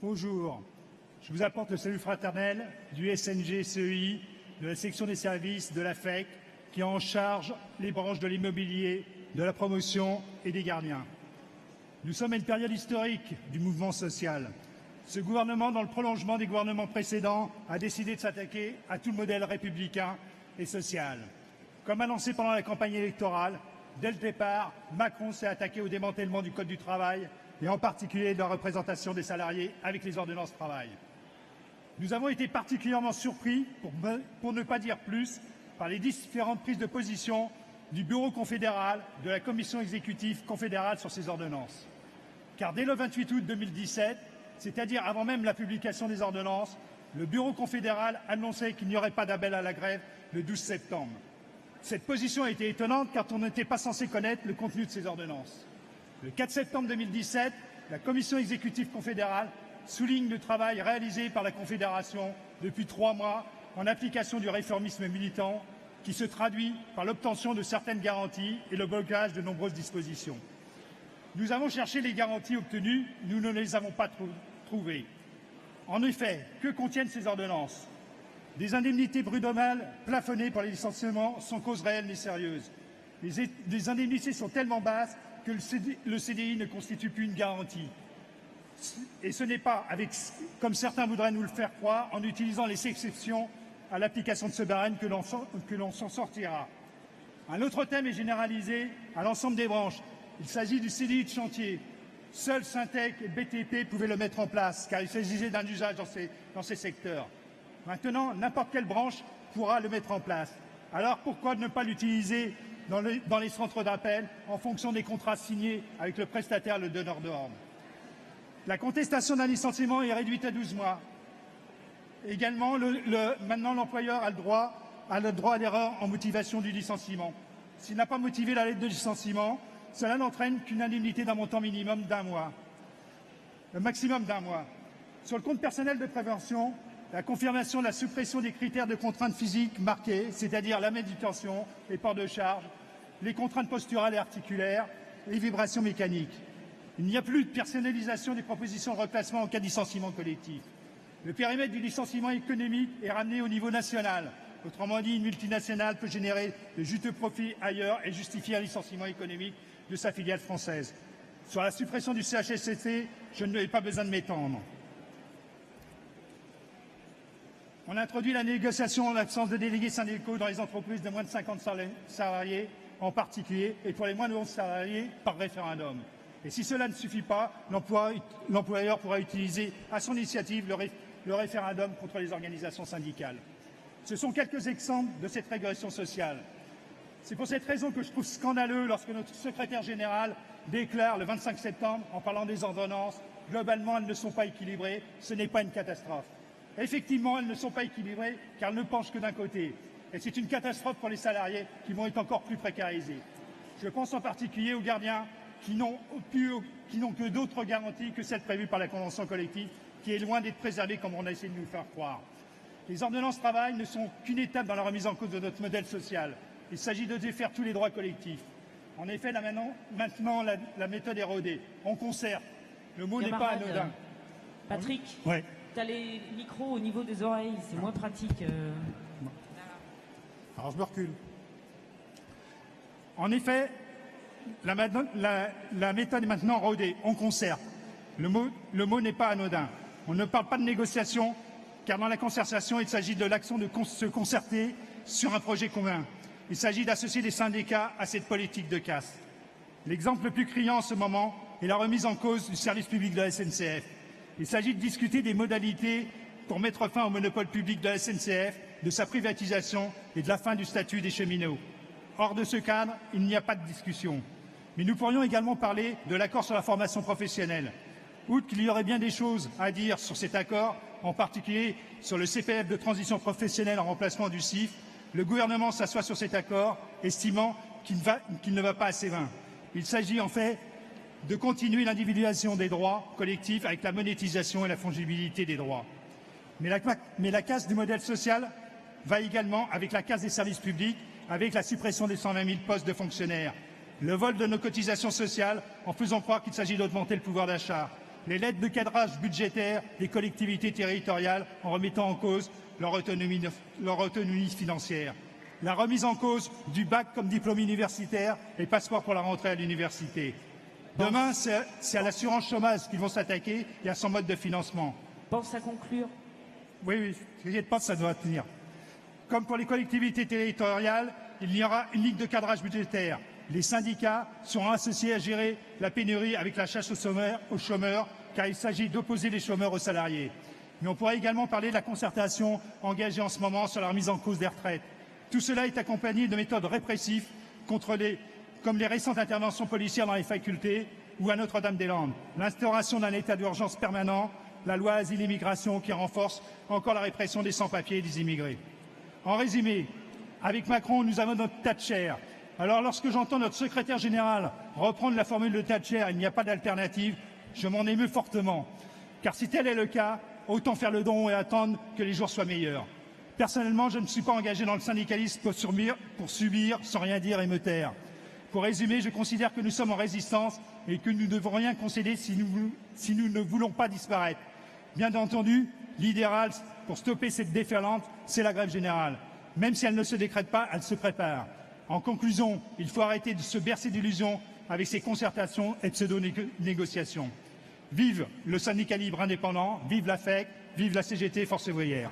Bonjour, je vous apporte le salut fraternel du SNG-CEI, de la section des services de la FEC, qui a en charge les branches de l'immobilier, de la promotion et des gardiens. Nous sommes à une période historique du mouvement social. Ce gouvernement, dans le prolongement des gouvernements précédents, a décidé de s'attaquer à tout le modèle républicain et social. Comme annoncé pendant la campagne électorale, dès le départ, Macron s'est attaqué au démantèlement du Code du travail et en particulier de la représentation des salariés avec les ordonnances travail. Nous avons été particulièrement surpris, pour ne pas dire plus, par les différentes prises de position du Bureau confédéral, de la Commission exécutive confédérale sur ces ordonnances. Car dès le 28 août 2017, c'est-à-dire avant même la publication des ordonnances, le Bureau confédéral annonçait qu'il n'y aurait pas d'appel à la grève le 12 septembre. Cette position a été étonnante car on n'était pas censé connaître le contenu de ces ordonnances. Le 4 septembre 2017, la Commission exécutive confédérale souligne le travail réalisé par la Confédération depuis 3 mois en application du réformisme militant qui se traduit par l'obtention de certaines garanties et le blocage de nombreuses dispositions. Nous avons cherché les garanties obtenues, nous ne les avons pas trouvées. En effet, que contiennent ces ordonnances? Des indemnités prud'homales plafonnées pour les licenciements sans cause réelle ni sérieuse. Les indemnités sont tellement basses que le CDI ne constitue plus une garantie. Et ce n'est pas, comme certains voudraient nous le faire croire, en utilisant les exceptions à l'application de ce barème que l'on s'en sortira. Un autre thème est généralisé à l'ensemble des branches. Il s'agit du CDI de chantier. Seuls Syntec et BTP pouvaient le mettre en place, car il s'agissait d'un usage dans ces secteurs. Maintenant, n'importe quelle branche pourra le mettre en place. Alors pourquoi ne pas l'utiliser dans les centres d'appel en fonction des contrats signés avec le prestataire, le donneur d'ordre? La contestation d'un licenciement est réduite à 12 mois. Également, maintenant, l'employeur a le droit à l'erreur en motivation du licenciement. S'il n'a pas motivé la lettre de licenciement, cela n'entraîne qu'une indemnité d'un montant minimum d'1 mois. Le maximum d'1 mois. Sur le compte personnel de prévention, la confirmation de la suppression des critères de contraintes physiques marquées, c'est-à-dire la méditation, les ports de charge, les contraintes posturales et articulaires, les vibrations mécaniques. Il n'y a plus de personnalisation des propositions de reclassement en cas de licenciement collectif. Le périmètre du licenciement économique est ramené au niveau national. Autrement dit, une multinationale peut générer de juteux profits ailleurs et justifier un licenciement économique de sa filiale française. Sur la suppression du CHSCT, je n'ai pas besoin de m'étendre. On a introduit la négociation en l'absence de délégués syndicaux dans les entreprises de moins de 50 salariés en particulier et pour les moins de 11 salariés par référendum. Et si cela ne suffit pas, l'employeur pourra utiliser à son initiative le référendum contre les organisations syndicales. Ce sont quelques exemples de cette régression sociale. C'est pour cette raison que je trouve scandaleux lorsque notre secrétaire général déclare le 25 septembre, en parlant des ordonnances, globalement elles ne sont pas équilibrées, ce n'est pas une catastrophe. Effectivement, elles ne sont pas équilibrées car elles ne penchent que d'un côté. Et c'est une catastrophe pour les salariés qui vont être encore plus précarisés. Je pense en particulier aux gardiens qui n'ont que d'autres garanties que celles prévues par la Convention collective, qui est loin d'être préservée comme on a essayé de nous faire croire. Les ordonnances travail ne sont qu'une étape dans la remise en cause de notre modèle social. Il s'agit de défaire tous les droits collectifs. En effet, là maintenant la méthode est rodée. On concerte. Le mot n'est pas anodin. Patrick, ouais. Tu as les micros au niveau des oreilles, c'est moins pratique. Alors je me recule. En effet, la méthode est maintenant rodée. On concerte. Le mot n'est pas anodin. On ne parle pas de négociation, car dans la concertation, il s'agit de l'action de se concerter sur un projet commun. Il s'agit d'associer les syndicats à cette politique de casse. L'exemple le plus criant en ce moment est la remise en cause du service public de la SNCF. Il s'agit de discuter des modalités pour mettre fin au monopole public de la SNCF, de sa privatisation et de la fin du statut des cheminots. Hors de ce cadre, il n'y a pas de discussion. Mais nous pourrions également parler de l'accord sur la formation professionnelle. Outre qu'il y aurait bien des choses à dire sur cet accord, en particulier sur le CPF de transition professionnelle en remplacement du CIF, le gouvernement s'assoit sur cet accord, estimant qu'il ne va pas assez loin. Il s'agit en fait de continuer l'individualisation des droits collectifs avec la monétisation et la fongibilité des droits. Mais la casse du modèle social va également avec la casse des services publics, avec la suppression des 120 000 postes de fonctionnaires, le vol de nos cotisations sociales en faisant croire qu'il s'agit d'augmenter le pouvoir d'achat, les lettres de cadrage budgétaire des collectivités territoriales en remettant en cause leur autonomie financière. La remise en cause du bac comme diplôme universitaire et passeport pour la rentrée à l'université. Demain, c'est à l'assurance chômage qu'ils vont s'attaquer et à son mode de financement. Pense à conclure. Oui, t'inquiète pas, ça doit tenir. Comme pour les collectivités territoriales, il y aura une ligne de cadrage budgétaire. Les syndicats seront associés à gérer la pénurie avec la chasse aux chômeurs, car il s'agit d'opposer les chômeurs aux salariés. Mais on pourrait également parler de la concertation engagée en ce moment sur la remise en cause des retraites. Tout cela est accompagné de méthodes répressives comme les récentes interventions policières dans les facultés ou à Notre-Dame-des-Landes, l'instauration d'un état d'urgence permanent, la loi Asile et Migration qui renforce encore la répression des sans-papiers et des immigrés. En résumé, avec Macron, nous avons notre Thatcher. Alors lorsque j'entends notre secrétaire général reprendre la formule de Thatcher, il n'y a pas d'alternative, je m'en émeus fortement. Car si tel est le cas, autant faire le don et attendre que les jours soient meilleurs. Personnellement, je ne suis pas engagé dans le syndicalisme pour subir sans rien dire et me taire. Pour résumer, je considère que nous sommes en résistance et que nous ne devons rien concéder si nous ne voulons pas disparaître. Bien entendu, l'idéal pour stopper cette déferlante, c'est la grève générale. Même si elle ne se décrète pas, elle se prépare. En conclusion, il faut arrêter de se bercer d'illusions avec ces concertations et pseudo-négociations. Vive le syndicat libre indépendant, vive la FEC, vive la CGT Force ouvrière.